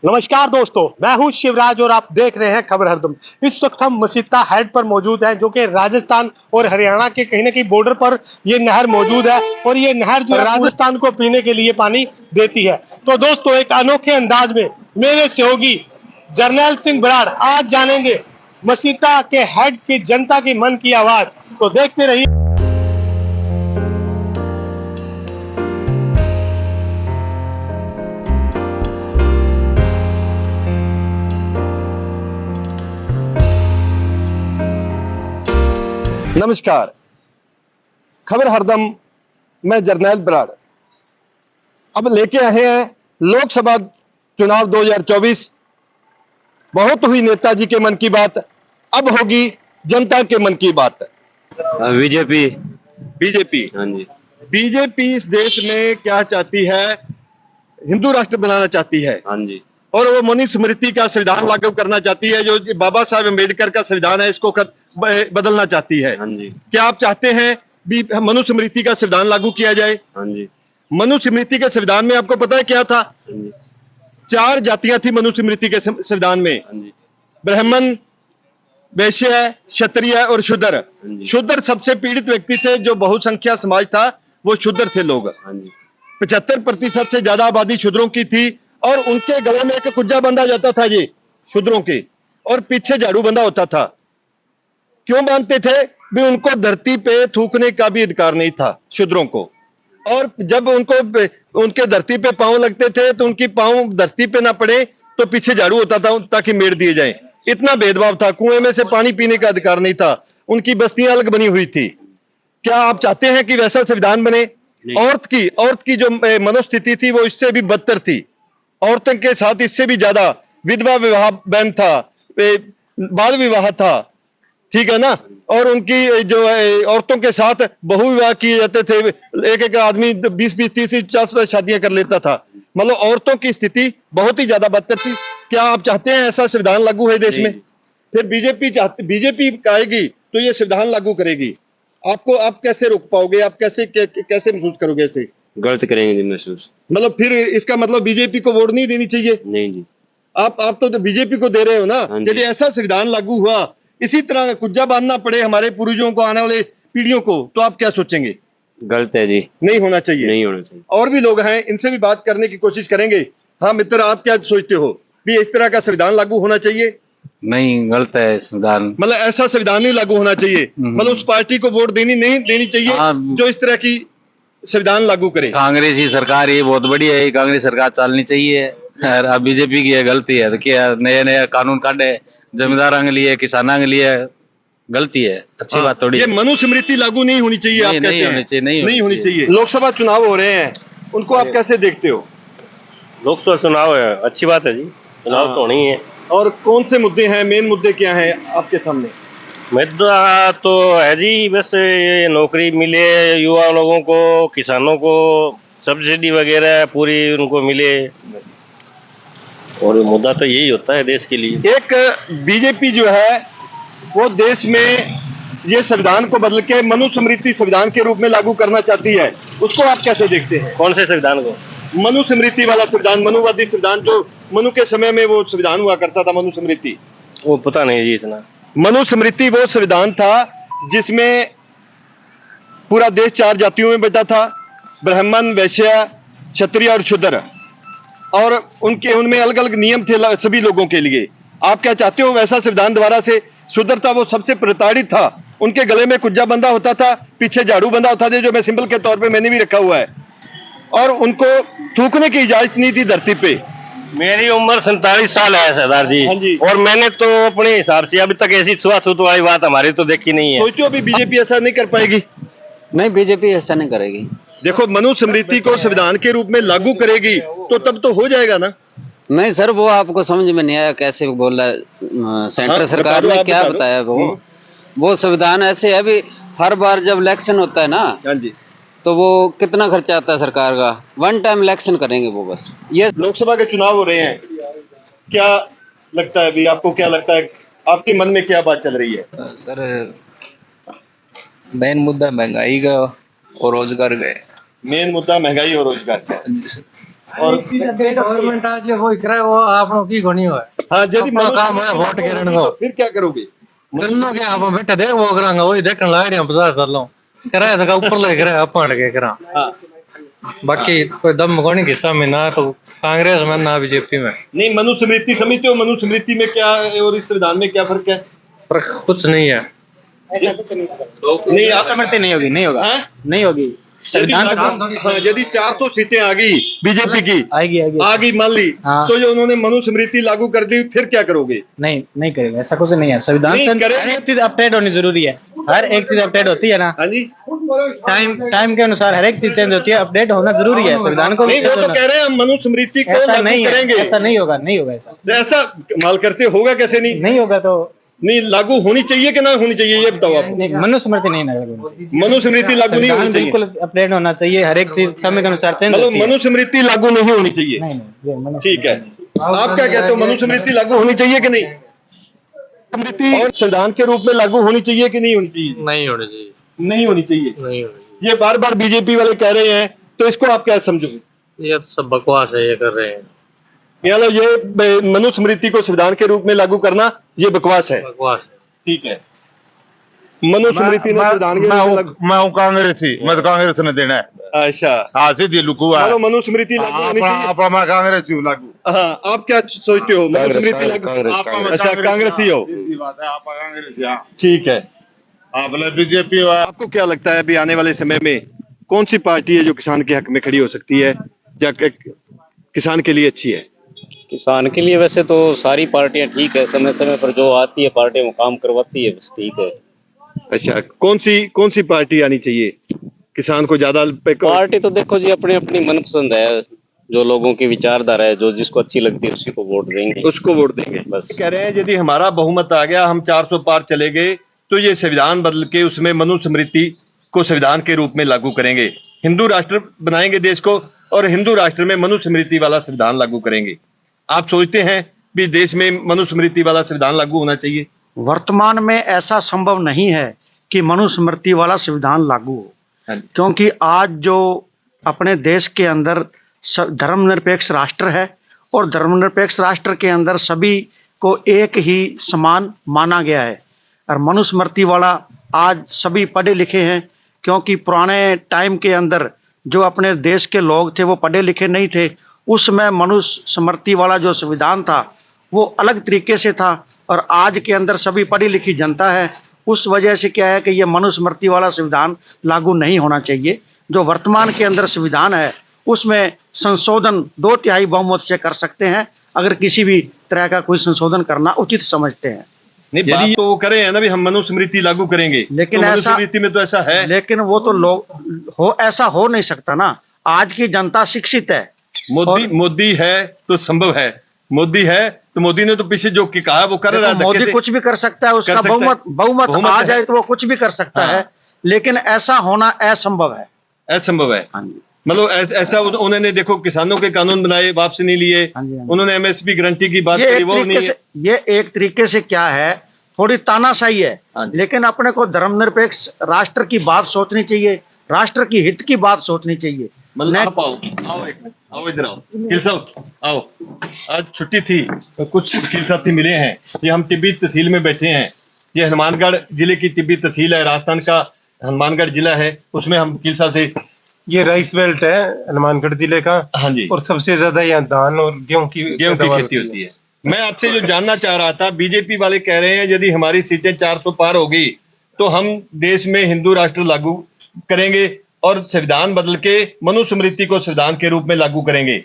नमस्कार दोस्तों, मैं हूं शिवराज और आप देख रहे हैं खबर हरदम। इस वक्त हम मसीता हेड पर मौजूद हैं, जो कि राजस्थान और हरियाणा के कहीं ना कहीं बॉर्डर पर ये नहर मौजूद है और ये नहर जो है राजस्थान को पीने के लिए पानी देती है। तो दोस्तों, एक अनोखे अंदाज में मेरे सहयोगी जर्नैल सिंह बराड़ आज जानेंगे मसीता के हेड की जनता की मन की आवाज। तो देखते रहिए। नमस्कार, खबर हरदम। मैं जर्नैल बराड़ अब लेके आए हैं लोकसभा चुनाव 2024। बहुत हुई नेताजी के मन की बात, अब होगी जनता के मन की बात। बीजेपी। बीजेपी हाँ जी। बीजेपी इस देश में क्या चाहती है? हिंदू राष्ट्र बनाना चाहती है हाँ जी। और वो मनुस्मृति का संविधान लागू करना चाहती है। जो बाबा साहब अम्बेडकर का संविधान है, इसको बदलना चाहती है। हाँ जी। क्या आप चाहते हैं भी मनुस्मृति का संविधान लागू किया जाए? हाँ जी। मनुस्मृति के संविधान में आपको पता है क्या था? हाँ जी। 4 जातियां थी मनुस्मृति के संविधान में। हाँ जी। ब्राह्मण, वैश्य, क्षत्रिय और शूद्र। जी। शूद्र सबसे पीड़ित व्यक्ति थे, जो बहुसंख्या समाज था, वो शूद्र थे लोग। हाँ जी। 75% से ज्यादा आबादी शूद्रों की थी और उनके गले में एक कुज्जा बंधा जाता था जी, शूद्रों के, और पीछे झाड़ू बंधा होता था। क्यों बांधते थे? भी उनको धरती पे थूकने का भी अधिकार नहीं था शूद्रों को। और जब उनके धरती पे पांव लगते थे तो उनकी पांव धरती पे ना पड़े तो पीछे झाड़ू होता था ताकि मेड़ दिए जाए। इतना भेदभाव था। कुएं में से पानी पीने का अधिकार नहीं था। उनकी बस्तियां अलग बनी हुई थी। क्या आप चाहते हैं कि वैसा संविधान बने? औरत की जो मनोस्थिति थी वो इससे भी बदतर थी। औरतों के साथ इससे भी ज्यादा विधवा विवाह बैन था, बाल विवाह था, ठीक है ना। और उनकी जो औरतों के साथ बहु विवाह किए जाते थे। एक एक आदमी 20-20, 30, 50 शादियां कर लेता था। मतलब औरतों की स्थिति बहुत ही ज्यादा बदतर थी। क्या आप चाहते हैं ऐसा संविधान लागू है देश में? फिर बीजेपी आएगी तो ये संविधान लागू करेगी। आप कैसे रोक पाओगे? आप कैसे महसूस करोगे? ऐसे गलत करेंगे जी महसूस। मतलब फिर इसका मतलब बीजेपी को वोट नहीं देनी चाहिए? नहीं जी। आप तो बीजेपी को दे रहे हो ना। हाँ जी। यदि ऐसा संविधान लागू हुआ, इसी तरह कुज्जा बांधना पड़े हमारे पूर्वजों को, आने वाले पीढ़ियों को, तो आप क्या सोचेंगे? गलत है जी। नहीं होना चाहिए। नहीं होना चाहिए। और भी लोग हैं, इनसे भी बात करने की कोशिश करेंगे। हाँ मित्र, आप क्या सोचते हो? भी इस तरह का संविधान लागू होना चाहिए? नहीं, गलत है संविधान। मतलब ऐसा संविधान नहीं लागू होना चाहिए। मतलब उस पार्टी को वोट नहीं देनी चाहिए जो इस तरह की संविधान लागू करे। कांग्रेस की सरकार ये बहुत बढ़िया है, कांग्रेस सरकार चलनी चाहिए। और अब बीजेपी की गलती है तो क्या नए नए कानून काटे जमींदारों के लिए, किसानों के लिए? गलती है, अच्छी बात थोड़ी। ये मनुस्मृति लागू नहीं होनी चाहिए। आप कहते हैं नहीं होनी चाहिए। लोकसभा चुनाव हो रहे हैं, उनको आप कैसे देखते हो? लोकसभा चुनाव है, अच्छी बात है जी। चुनाव तो होनी है। और कौन से मुद्दे हैं, मेन मुद्दे क्या हैं आपके सामने? मुद्दा तो है जी, बस ये नौकरी मिले युवा लोगों को, किसानों को सब्सिडी वगैरह पूरी उनको मिले, और मुद्दा तो यही होता है देश के लिए। एक बीजेपी जो है वो देश में ये संविधान को बदल के मनुस्मृति संविधान के रूप में लागू करना चाहती है, उसको आप कैसे देखते हैं? कौन से संविधान को? मनुस्मृति वाला संविधान, मनुवादी संविधान, जो मनु के समय में वो संविधान हुआ करता था, मनुस्मृति। वो पता नहीं जी इतना। मनुस्मृति वो संविधान था जिसमें पूरा देश 4 जातियों में बटा था, ब्राह्मण, वैश्य, क्षत्रिय और शूद्र, और उनमें अलग अलग नियम थे सभी लोगों के लिए। आप क्या चाहते हो वैसा संविधान दोबारा से? शूद्र था वो सबसे प्रताड़ित था, उनके गले में कुज्जा बंधा होता था, पीछे झाड़ू बंधा होता था, जो मैं सिंबल के तौर पे मैंने भी रखा हुआ है, और उनको थूकने की इजाजत नहीं थी धरती पे। मेरी उम्र 47 साल है सरदार जी। हाँ जी। और मैंने तो अपने हिसाब से अभी तक ऐसी छुआछूत वाली बात हमारी तो देखी नहीं है। सोचो अभी बीजेपी ऐसा नहीं कर पाएगी? नहीं, बीजेपी ऐसा नहीं करेगी। देखो, मनुस्मृति को संविधान के रूप में लागू करेगी तो तब तो हो जाएगा ना। नहीं सर, वो आपको समझ में नहीं आया कैसे बोल रहा है। सेंट्रल सरकार ने क्या बताया? वो संविधान ऐसे है भी, हर बार जब इलेक्शन होता है ना, हाँ जी, तो वो कितना खर्चा आता है सरकार का? 1 टाइम इलेक्शन करेंगे वो बस। ये लोकसभा के चुनाव हो रहे हैं, क्या लगता है अभी आपको? क्या लगता है आपके मन में क्या बात चल रही है? सर, मेन मुद्दा महंगाई का और रोजगार का है। मेन मुद्दा महंगाई और रोजगार का है। और गवर्नमेंट आज ये कोई करे वो आपनो की घणी है हाँ यदि अपना काम है वोट मनुस्मृति गिरने लागू को। होगी तो फिर क्या करोगे? करनो क्या आप बैठे देख वो करांगा वही देखने लाए रहे 50 साल लो करे तो ऊपर ले करे आप हट के करा हाँ बाकी कोई दम कोनी हिस्सा में ना तो कांग्रेस में ना बीजेपी में नहीं, मनुस्मृति समझते हो? मनुस्मृति में क्या है और इस संविधान में क्या फर्क है? पर कुछ नहीं है नहीं समझते नहीं होगी, नहीं होगा, हाँ? नहीं होगी। यदि हाँ, यदि 400 सीटें आ गई बीजेपी की, आएगी आएगी आ गई मान ली, हाँ। तो जो उन्होंने मनुस्मृति लागू कर दी फिर क्या करोगे? नहीं नहीं करेगा, ऐसा कुछ नहीं है। संविधान नहीं से करेंगे। हर एक चीज अपडेट होनी जरूरी है, हर एक चीज अपडेट होती है ना, हाँ जी, टाइम के अनुसार हर एक चीज चेंज होती है, अपडेट होना जरूरी है। संविधान को भी नहीं वो change तो होना- कह रहे हैं हम मनुस्मृति को ऐसा लागू नहीं है, करेंगे। ऐसा नहीं होगा, नहीं होगा ऐसा, तो ऐसा कमाल करते, होगा कैसे नहीं? नहीं होगा तो नहीं लागू होनी चाहिए कि ना होनी चाहिए, ये बताओ आप। नहीं, मनुस्मृति नहीं लगेगी। मनुस्मृति लागू नहीं संविधान होनी चाहिए, बिल्कुल अपडेट होना चाहिए, हर एक चीज समय के अनुसार चेंज मतलब होती है। मनुस्मृति लागू नहीं होनी चाहिए। नहीं नहीं ये मनुस्मृति ठीक है, आप क्या कहते हो, मनुस्मृति लागू होनी चाहिए कि नहीं? मनुस्मृति और संविधान के रूप में लागू होनी चाहिए कि नहीं होनी चाहिए? नहीं होनी चाहिए नहीं होनी चाहिए, नहीं होनी ये बार बार बीजेपी वाले कह रहे हैं, तो इसको आप क्या समझोगे? ये तो सब बकवास है ये कर रहे हैं मतलब ये मनुस्मृति को संविधान के रूप में लागू करना ये बकवास है। बकवास ठीक है, मनुस्मृति ने संविधान के रूप में लागू, मैं हूँ कांग्रेसी, मैं तो कांग्रेस ने देना है। अच्छा, हाँ सीधी लुकू है। मानो मनुस्मृति लागू होनी चाहिए। अपना मैं कांग्रेसी हूँ लागू। हाँ, आप क्या सोचते हो, मनुस्मृति लागू? अच्छा, कांग्रेसी हो, सीधी बात है, आप कांग्रेसी। हाँ ठीक है। आपने बीजेपी है। आपको क्या लगता है अभी आने वाले समय में कौन सी पार्टी है जो किसान के हक में खड़ी हो सकती है या किसान के लिए अच्छी है? किसान के लिए वैसे तो सारी पार्टियां ठीक है, समय समय पर जो आती है पार्टी वो काम करवाती है, बस ठीक है। अच्छा, कौन सी पार्टी आनी चाहिए किसान को ज्यादा पार्टी तो देखो जी अपनी अपनी मनपसंद है, जो लोगों की विचारधारा है, जो जिसको अच्छी लगती है उसी को वोट देंगे। उसको वोट देंगे बस। कह रहे हैं यदि हमारा बहुमत आ गया, हम 400 पार चले गए, तो ये संविधान बदल के उसमें मनुस्मृति को संविधान के रूप में लागू करेंगे, हिंदू राष्ट्र बनाएंगे देश को और हिंदू राष्ट्र में मनुस्मृति वाला संविधान लागू करेंगे। आप सोचते हैं भी देश में मनुस्मृति वाला संविधान लागू होना चाहिए? वर्तमान में ऐसा संभव नहीं है कि मनुस्मृति वाला संविधान लागू हो, हाँ जी। क्योंकि आज जो अपने देश के अंदर धर्मनिरपेक्ष राष्ट्र है और धर्मनिरपेक्ष राष्ट्र के अंदर सभी को एक ही समान माना गया है। और मनुस्मृति वाला आज सभी पढ़े लिखे हैं, क्योंकि पुराने टाइम के अंदर जो अपने देश के लोग थे वो पढ़े लिखे नहीं थे, उसमें मनुस्मृति वाला जो संविधान था वो अलग तरीके से था। और आज के अंदर सभी पढ़ी लिखी जनता है, उस वजह से क्या है कि ये मनुस्मृति वाला संविधान लागू नहीं होना चाहिए। जो वर्तमान के अंदर संविधान है उसमें संशोधन 2/3 बहुमत से कर सकते हैं, अगर किसी भी तरह का कोई संशोधन करना उचित समझते हैं। नहीं, बात तो करे है ना भी हम मनुस्मृति लागू करेंगे, लेकिन तो ऐसा- मनुस्मृति में तो ऐसा है। लेकिन वो तो लोग हो ऐसा हो नहीं सकता ना। आज की जनता शिक्षित है। मोदी है तो संभव है, मोदी है तो मोदी ने तो पीछे जो कि कहा वो कर रहा देखो, है। मोदी कैसे? कुछ भी कर सकता है, उसका कर सकता है। बहुमत आ है। जाए तो वो कुछ भी कर सकता हाँ। है, लेकिन ऐसा होना असंभव है। असंभव है, हाँ जी। मतलब ऐसा उन्होंने देखो किसानों के कानून बनाए, वापस नहीं लिए, हाँ जी, हाँ जी। उन्होंने एमएसपी गारंटी की बात ये करी, एक वो नहीं तरीके है। से ये एक तरीके से क्या है, थोड़ी तानाशाही है। हाँ जी। लेकिन अपने को धर्मनिरपेक्ष राष्ट्र की बात सोचनी चाहिए, राष्ट्र की हित की बात सोचनी चाहिए। मतलब ने- आप आओ एक मिनट, आओ इधर आओ, वकील साहब आओ। आज छुट्टी थी तो कुछ वकील साथी मिले हैं, ये हम तिब्बी तहसील में बैठे हैं, ये हनुमानगढ़ जिले की तिब्बी तहसील है, राजस्थान का हनुमानगढ़ जिला है, उसमें हम वकील साहब से। ये राइस बेल्ट है हनुमानगढ़ जिले का, हाँ जी, और सबसे ज्यादा यहाँ धान और गेहूं की पैदावार खेती होती है। मैं आपसे जो जानना चाह रहा था, बीजेपी वाले कह रहे हैं यदि हमारी सीटें 400 पार होगी तो हम देश में हिंदू राष्ट्र लागू करेंगे और संविधान बदल के मनुस्मृति को संविधान के रूप में लागू करेंगे।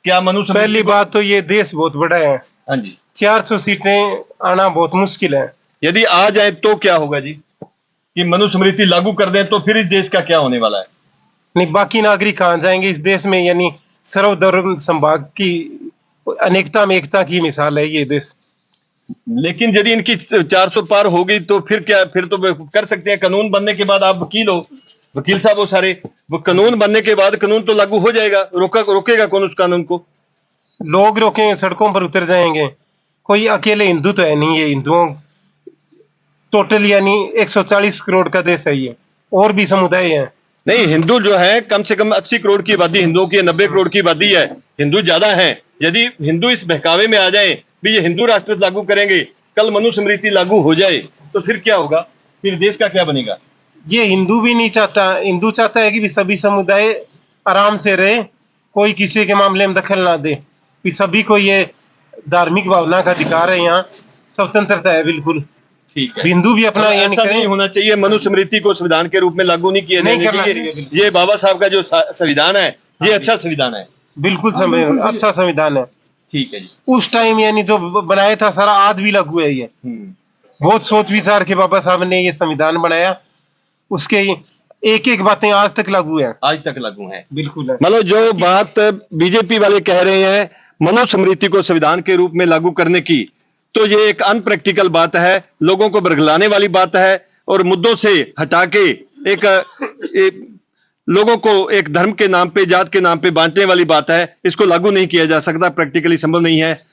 क्या मनुस्मृति पहली बात तो ये देश बहुत बड़ा है, हाँ जी, 400 सीटें आना बहुत मुश्किल है। यदि आ जाए तो क्या होगा जी, कि मनुस्मृति लागू कर दें तो फिर इस देश का क्या होने वाला है? नहीं, बाकी नागरिक कहाँ जाएंगे इस देश में, यानी सर्वधर्म संभाग की अनेकता में एकता की मिसाल है ये देश। लेकिन यदि इनकी 400 पार होगी तो फिर क्या, फिर तो वे कर सकते हैं। कानून बनने के बाद आप वकील हो, वकील साहब वो सारे, वो कानून बनने के बाद कानून तो लागू हो जाएगा, रोकेगा कौन उस कानून को? लोग रोकेंगे, सड़कों पर उतर जाएंगे। कोई अकेले हिंदू तो है नहीं, ये हिंदुओं टोटल यानी 140 करोड़ का देश है ये, और भी समुदाय हैं। नहीं, हिंदू जो है कम से कम 80 करोड़ की आबादी हिंदुओं की है, 90 करोड़ की आबादी है, हिंदू ज्यादा हैं। यदि हिंदू इस बहकावे में आ जाए भी ये हिंदू राष्ट्र लागू करेंगे, कल मनुस्मृति लागू हो जाए तो फिर क्या होगा? फिर देश का क्या बनेगा? ये हिंदू भी नहीं चाहता, हिंदू चाहता है कि सभी समुदाय आराम से रहे, कोई किसी के मामले में दखल ना दे, कि सभी को ये धार्मिक भावना का अधिकार है, यहाँ स्वतंत्रता है बिल्कुल। ठीक है, हिंदू भी अपना ये नहीं ऐसा नहीं करें। होना चाहिए, मनुस्मृति को संविधान के रूप में लागू नहीं किया नहीं जाना करना चाहिए। चाहिए, बिल्कुल। ये बाबा साहब का जो संविधान है ये अच्छा संविधान है। बिल्कुल अच्छा संविधान है। ठीक है जी। उस टाइम यानी जो बनाया था सारा आज भी लागू है ये। बहुत सोच विचार के बाबा साहब ने ये संविधान बनाया, उसके एक एक बातें आज तक लागू है। आज तक लागू है, बिल्कुल है। मतलब जो बात बीजेपी वाले कह रहे हैं मनुस्मृति को संविधान के रूप में लागू करने की, तो ये एक अनप्रैक्टिकल बात है, लोगों को बरगलाने वाली बात है और मुद्दों से हटा के एक लोगों को एक धर्म के नाम पे, जात के नाम पे बांटने वाली बात है। इसको लागू नहीं किया जा सकता, प्रैक्टिकली संभव नहीं है।